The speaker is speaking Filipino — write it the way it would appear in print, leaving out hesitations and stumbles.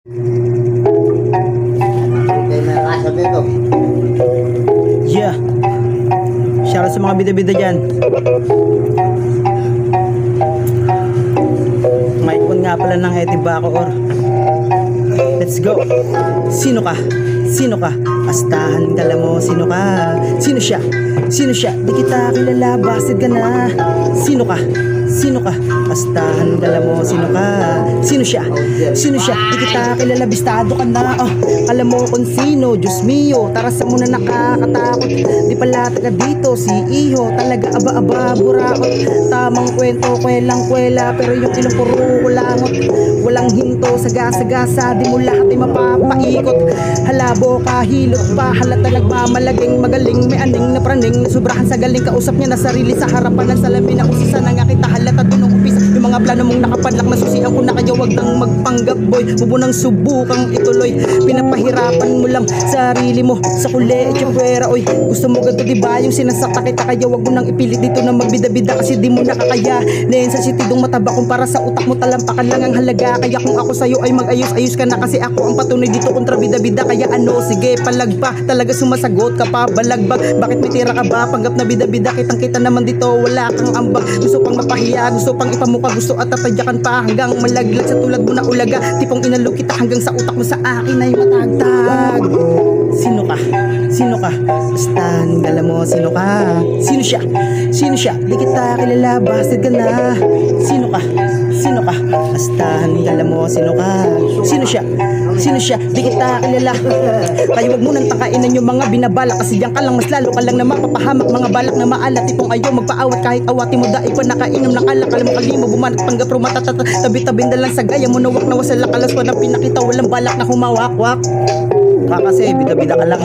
Yeah. Shoutout sa mga bida-bida dyan. Maikon nga pala ng Eti Bacoor. Let's go. Sino ka? Sino ka? Astahan kala mo, sino ka? Sino siya? Sino siya? Di kita kilala, basid ka na. Sino ka? Sino ka? Astahan kala mo, sino ka? Sino siya? Sino siya? Di kita kilala, bistado ka na. Oh, alam mo kung sino, Diyos mio. Tarasan mo na nakakatakot. Di pala taga dito, si Iho. Talaga aba-aba, buraot. Tamang kwento, kwelang-kwela. Pero yung ilong puro kulangot. Walang hinto, saga-sagasa. Di mo lahat ay mapapaikot. Halabo ka, hilot pa. Halata nagmamalaging, magaling. May aning na praning. Sobrahan sa galing, kausap niya na sarili sa harapan ng salamin. Ako sa sana nga kita halata doon ang umpisa. Yung mga plano mong nakapadlak na susihan ko na kaya wag nang magpanggap boy. Bubunang subukang ituloy. Pinapahirapan mo lang sarili mo sa kule etsyapwera oy. Gusto mo ganito diba yung sinasakta kita kaya wag mo nang ipilit dito na magbida-bida kasi di mo nakakaya. Nensensitidong mataba kumpara sa utak mo talampakan lang ang halaga. Kaya kung ako sa'yo ay mag-ayos-ayos ka na kasi ako ang patunay dito kontra bida-bida. Kaya ano sige palagpa talaga sumasagot ka pa balagbag. Bakit may tira ka ba panggap na bida-bida kitang kita naman dito wala kang ambag. Gusto pang mapahiya gusto pang ipamuka gusto at tatadyakan pa hanggang malaglag sa tulad mo na ulaga. Tipong inalo kita hanggang sa utak mo sa akin ay matagtag. Sino ka? Sino ka? Bastan gala mo sino ka? Sino siya? Sino siya? Di kita kilala bastard ka na. Sino ka? Sino ka? Bastan gala mo sino ka? Sino siya? Sino siya? Di kita kilala. Kaya wag mo nang tangkainan yung mga binabala kasi diyan ka lang mas lalo ka lang na mapapahamak mga balak na maalat. Tipong ayaw magpaawat kahit awati mo daig pa nakainom ng alak. Alam mo kalimo bumanat panggap rumatatata tabi-tabi na lang sa gaya mo nawak na wasala kalas pa na pinakita walang balak na humawak-wak. Kasi bida-bida ka lang.